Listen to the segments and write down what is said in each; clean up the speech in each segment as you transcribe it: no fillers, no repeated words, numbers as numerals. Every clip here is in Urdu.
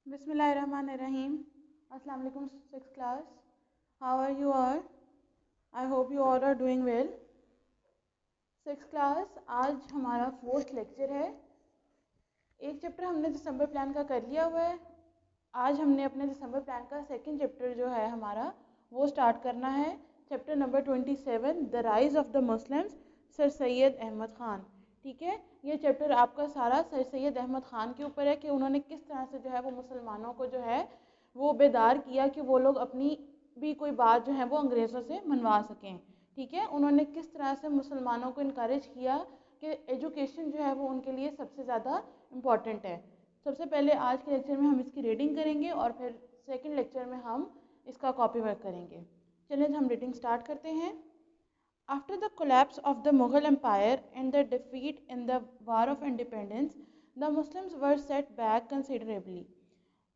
بسم اللہ الرحمن الرحیم. السلام علیکم six class. How are you are? I hope you all are doing well. Six class آج ہمارا فورتھ لیکچر ہے. ایک چیپٹر ہم نے دسمبر پلان کا کر لیا ہوا ہے. آج ہم نے اپنے دسمبر پلان کا سیکنڈ چیپٹر جو ہے ہمارا وہ سٹارٹ کرنا ہے. Chapter number 27 the rise of the Muslims, sir Syed Ahmad Khan. ٹھیک ہے، یہ چیپٹر آپ کا سارا سر سید احمد خان کے اوپر ہے کہ انہوں نے کس طرح سے جو ہے وہ مسلمانوں کو جو ہے وہ بیدار کیا کہ وہ لوگ اپنی بھی کوئی بات جو ہے وہ انگریزوں سے منوا سکیں. ٹھیک ہے، انہوں نے کس طرح سے مسلمانوں کو انکریج کیا کہ ایجوکیشن جو ہے وہ ان کے لیے سب سے زیادہ امپورٹنٹ ہے. سب سے پہلے آج کے لیکچر میں ہم اس کی ریڈنگ کریں گے اور پھر سیکنڈ لیکچر میں ہم اس کا کاپی ورک کریں گے. چلیں ہم ریڈنگ سٹارٹ کرتے ہیں. After the collapse of the Mughal Empire and their defeat in the War of Independence, the Muslims were set back considerably.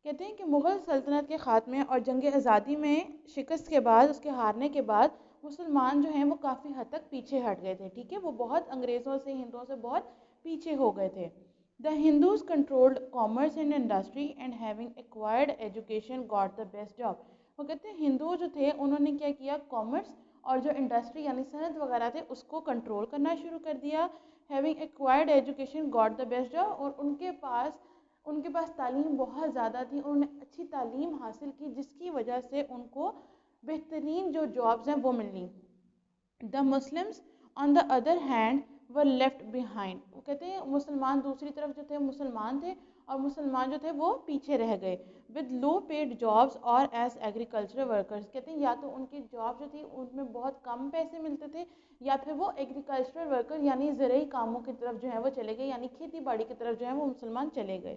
کہتے ہیں کہ مغل سلطنت کے خاتمے اور جنگ آزادی میں شکست کے بعد، اس کے ہارنے کے بعد مسلمان جو ہیں وہ کافی حد تک پیچھے ہٹ گئے تھے. ٹھیک ہے، وہ بہت انگریزوں سے، ہندوؤں سے بہت پیچھے ہو گئے تھے. The Hindus controlled commerce and industry and having acquired education got the best job. وہ کہتے ہیں ہندو جو تھے انہوں نے کیا کیا، کامرس اور جو انڈسٹری یعنی صنعت وغیرہ تھے اس کو کنٹرول کرنا شروع کر دیا. Having acquired education got the best job, اور ان کے پاس تعلیم بہت زیادہ تھی. انہوں نے اچھی تعلیم حاصل کی جس کی وجہ سے ان کو بہترین جو جابز ہیں وہ ملیں. The Muslims on the other hand were left behind. وہ کہتے ہیں مسلمان دوسری طرف جو تھے مسلمان تھے اور مسلمان جو تھے وہ پیچھے رہ گئے. ود لو پیڈ جابس اور ایز ایگریکلچرل ورکرز. کہتے ہیں یا تو ان کی جاب جو تھی ان میں بہت کم پیسے ملتے تھے یا پھر وہ ایگریکلچرل ورکر یعنی زرعی کاموں کی طرف جو ہے وہ چلے گئے، یعنی کھیتی باڑی کی طرف جو ہے وہ مسلمان چلے گئے.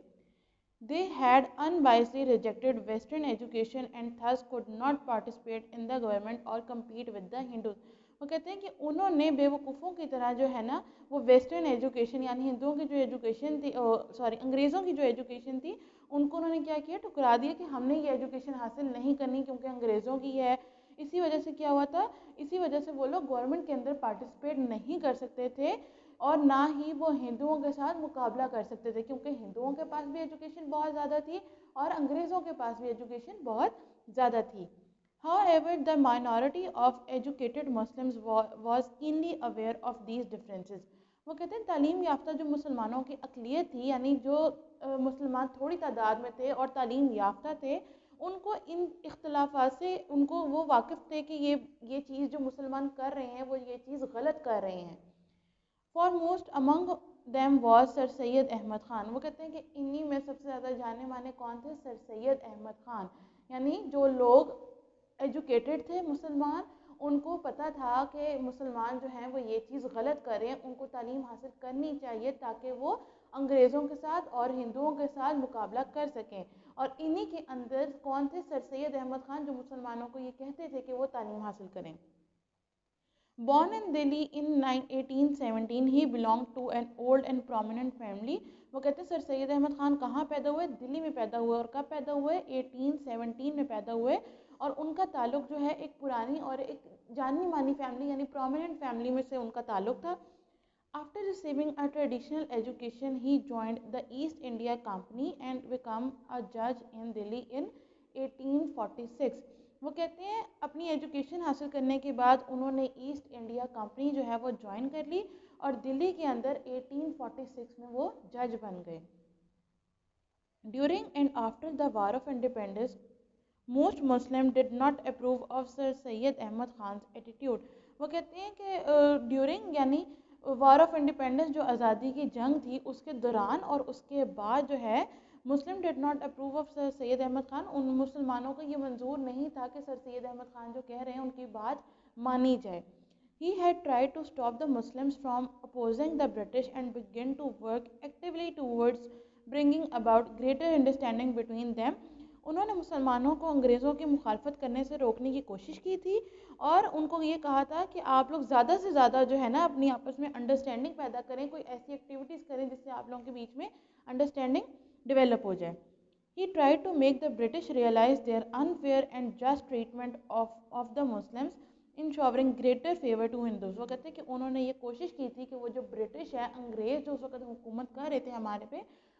They had unwisely rejected Western education and thus could not participate in the government or compete with the Hindus. وہ کہتے ہیں کہ انہوں نے بے وقوفوں کی طرح جو ہے نا وہ ویسٹرن ایجوکیشن یعنی ہندوؤں کی جو ایجوکیشن تھی، انگریزوں کی جو ایجوکیشن تھی ان کو انہوں نے کیا کیا، ٹھکرا دیا کہ ہم نے یہ ایجوکیشن حاصل نہیں کرنی کیونکہ انگریزوں کی ہے. اسی وجہ سے کیا ہوا تھا، اسی وجہ سے وہ لوگ گورنمنٹ کے اندر پارٹیسپیٹ نہیں کر سکتے تھے اور نہ ہی وہ ہندوؤں کے ساتھ مقابلہ کر سکتے تھے کیونکہ ہندوؤں کے پاس بھی ایجوکیشن بہت زیادہ تھی اور انگریزوں کے پاس بھی ایجوکیشن بہت زیادہ تھی. However, the minority of educated Muslims was keenly aware of these differences. وہ کہتے ہیں تعلیم یافتہ جو مسلمانوں کی اقلیت تھی یعنی جو مسلمان تھوڑی تعداد میں تھے اور تعلیم یافتہ تھے، ان کو ان اختلافات سے ان کو وہ واقف تھے کہ یہ چیز جو مسلمان کر رہے ہیں وہ یہ چیز غلط کر رہے ہیں. Foremost among them was سر سید احمد خان. وہ کہتے ہیں کہ انہی میں سب سے زیادہ جانے مانے کون تھے، سر سید احمد خان. یعنی جو لوگ ایجوکیٹڈ تھے مسلمان، ان کو پتہ تھا کہ مسلمان جو ہیں وہ یہ چیز غلط کر رہے ہیں، ان کو تعلیم حاصل کرنی چاہیے تاکہ وہ انگریزوں کے ساتھ اور ہندوؤں کے ساتھ مقابلہ کر سکیں. اور انہی کے اندر کون تھے، سر سید احمد خان، جو مسلمانوں کو یہ کہتے تھے کہ وہ تعلیم حاصل کریں. Born in Delhi in 1817, he belonged to an old and prominent family. وہ کہتے ہیں سر سید احمد خان کہاں پیدا ہوئے، دلی میں پیدا ہوئے. اور کب پیدا ہوئے، 1817 میں پیدا ہوئے. اور ان کا تعلق جو ہے ایک پرانی اور ایک جانی مانی فیملی یعنی پرومیننٹ فیملی میں سے ان کا تعلق تھا. After receiving a traditional education, he joined the East India Company and became a judge in Delhi in 1846. وہ کہتے ہیں اپنی ایجوکیشن حاصل کرنے کے بعد انہوں نے ایسٹ انڈیا کمپنی جو ہے وہ جوائن کر لی اور دلی کے اندر 1846 میں وہ جج بن گئے. During and after the War of Independence, most Muslims did not approve of Sir Syed Ahmad Khan's attitude. وہ کہتے ہیں کہ ڈیورنگ یعنی وار آف انڈیپینڈنس جو آزادی کی جنگ تھی اس کے دوران اور اس کے بعد جو ہے مسلم ڈیڈ ناٹ اپروو آف سر سید احمد خان. ان مسلمانوں کو یہ منظور نہیں تھا کہ سر سید احمد خان جو کہہ رہے ہیں ان کی بات مانی جائے. He had tried to stop the Muslims from opposing the British and began to work actively towards bringing about greater understanding between them. انہوں نے مسلمانوں کو انگریزوں کی مخالفت کرنے سے روکنے کی کوشش کی تھی اور ان کو یہ کہا تھا کہ آپ لوگ زیادہ سے زیادہ جو ہے نا اپنی آپس میں انڈرسٹینڈنگ پیدا کریں، کوئی ایسی ایکٹیویٹیز کریں جس سے آپ لوگوں کے بیچ میں انڈرسٹینڈنگ ڈیولپ ہو جائے. He tried to make the British realize their unfair and just treatment of the Muslims, ensuring greater favor to Hindus. وہ کہتے ہیں کہ انہوں نے یہ کوشش کی تھی کہ وہ جو برٹش ہے، انگریز جو اس وقت حکومت کر رہے تھے ہمارے پہ،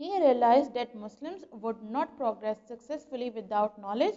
He realized that Muslims would not progress successfully without knowledge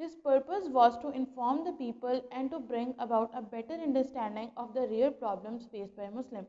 His purpose was to inform the people and to bring about a better understanding of the real problems faced by Muslims.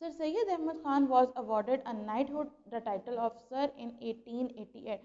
Sir Syed Ahmad Khan was awarded a knighthood the title of Sir in 1888.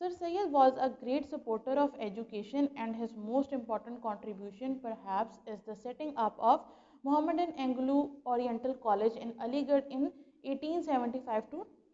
Sir Syed was a great supporter of education and his most important contribution perhaps is the setting up of Mohammedan Anglo-Oriental College in Aligarh in 1875 to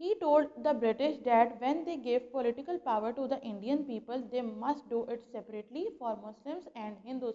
He told the British that when they gave political power to the Indian people, they must do it separately for Muslims and Hindus.